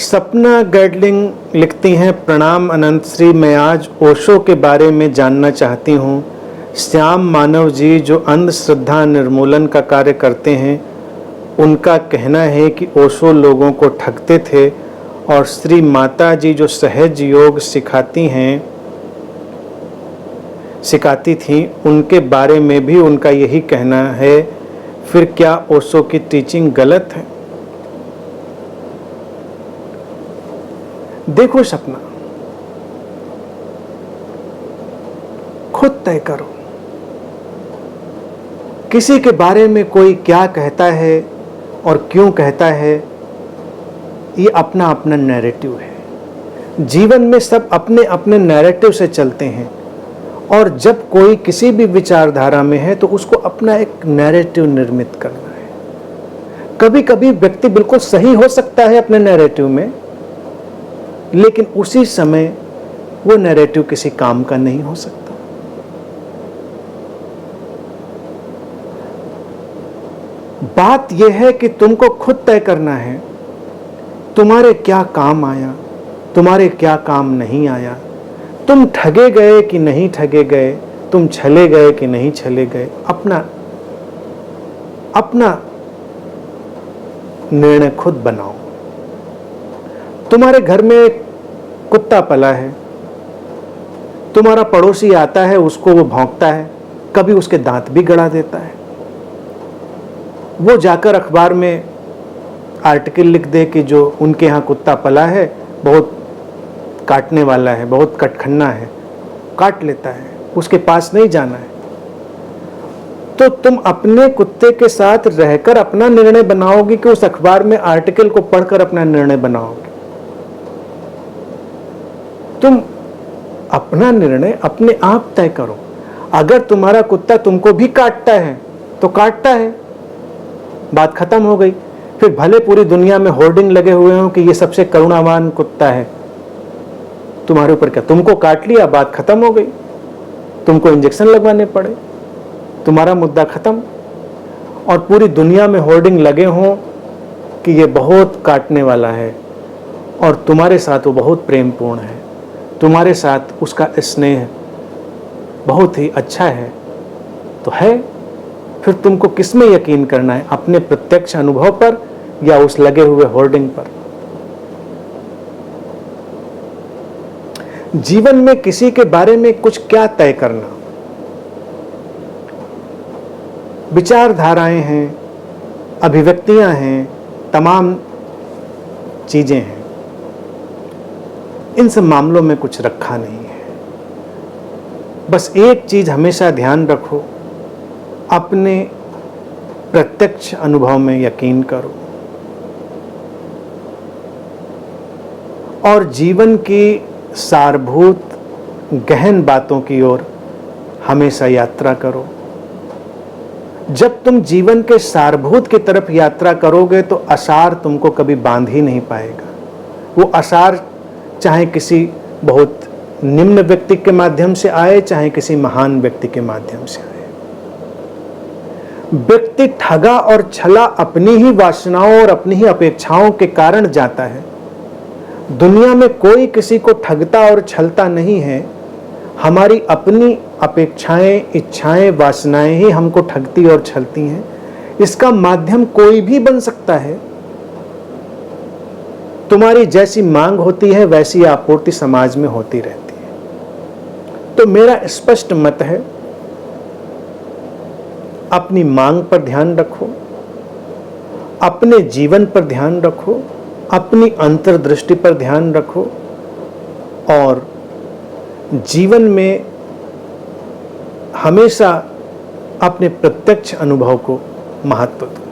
सपना गैडलिंग लिखती हैं, प्रणाम अनंत श्री, मैं आज ओशो के बारे में जानना चाहती हूँ। श्याम मानव जी जो अंधश्रद्धा निर्मूलन का कार्य करते हैं, उनका कहना है कि ओशो लोगों को ठगते थे, और श्री माता जी जो सहज योग सिखाती थीं, उनके बारे में भी उनका यही कहना है। फिर क्या ओशो की टीचिंग गलत है? देखो सपना, खुद तय करो किसी के बारे में कोई क्या कहता है और क्यों कहता है। ये अपना अपना नैरेटिव है। जीवन में सब अपने अपने नैरेटिव से चलते हैं, और जब कोई किसी भी विचारधारा में है तो उसको अपना एक नैरेटिव निर्मित करना है। कभी कभी व्यक्ति बिल्कुल सही हो सकता है अपने नैरेटिव में, लेकिन उसी समय वो नैरेटिव किसी काम का नहीं हो सकता। बात यह है कि तुमको खुद तय करना है तुम्हारे क्या काम आया, तुम्हारे क्या काम नहीं आया, तुम ठगे गए कि नहीं ठगे गए, तुम छले गए कि नहीं छले गए। अपना निर्णय खुद बनाओ। तुम्हारे घर में एक कुत्ता पला है, तुम्हारा पड़ोसी आता है, उसको वो भौंकता है, कभी उसके दांत भी गड़ा देता है। वो जाकर अखबार में आर्टिकल लिख दे कि जो उनके यहाँ कुत्ता पला है बहुत काटने वाला है, बहुत कटखन्ना है, काट लेता है, उसके पास नहीं जाना है। तो तुम अपने कुत्ते के साथ रहकर अपना निर्णय बनाओगे कि उस अखबार में आर्टिकल को पढ़कर अपना निर्णय बनाओगे? तुम अपना निर्णय अपने आप तय करो। अगर तुम्हारा कुत्ता तुमको भी काटता है तो काटता है, बात खत्म हो गई। फिर भले पूरी दुनिया में होर्डिंग लगे हुए हों कि ये सबसे करुणावान कुत्ता है, तुम्हारे ऊपर क्या, तुमको काट लिया, बात खत्म हो गई। तुमको इंजेक्शन लगवाने पड़े, तुम्हारा मुद्दा खत्म। और पूरी दुनिया में होर्डिंग लगे हों कि ये बहुत काटने वाला है, और तुम्हारे साथ वो बहुत प्रेमपूर्ण है, तुम्हारे साथ उसका स्नेह बहुत ही अच्छा है, तो है। फिर तुमको किस में यकीन करना है, अपने प्रत्यक्ष अनुभव पर या उस लगे हुए होर्डिंग पर? जीवन में किसी के बारे में कुछ क्या तय करना? विचारधाराएं हैं, अभिव्यक्तियां हैं, तमाम चीजें हैं। इन सब मामलों में कुछ रखा नहीं है। बस एक चीज हमेशा ध्यान रखो, अपने प्रत्यक्ष अनुभव में यकीन करो, और जीवन की सारभूत गहन बातों की ओर हमेशा यात्रा करो। जब तुम जीवन के सारभूत की तरफ यात्रा करोगे तो असार तुमको कभी बांध ही नहीं पाएगा। वो असार चाहे किसी बहुत निम्न व्यक्ति के माध्यम से आए, चाहे किसी महान व्यक्ति के माध्यम से आए। व्यक्ति ठगा और छला अपनी ही वासनाओं और अपनी ही अपेक्षाओं के कारण जाता है। दुनिया में कोई किसी को ठगता और छलता नहीं है। हमारी अपनी अपेक्षाएं, इच्छाएं, वासनाएं ही हमको ठगती और छलती हैं। इसका माध्यम कोई भी बन सकता है। तुम्हारी जैसी मांग होती है वैसी आपूर्ति समाज में होती रहती है। तो मेरा स्पष्ट मत है, अपनी मांग पर ध्यान रखो, अपने जीवन पर ध्यान रखो, अपनी अंतर्दृष्टि पर ध्यान रखो, और जीवन में हमेशा अपने प्रत्यक्ष अनुभव को महत्व दो।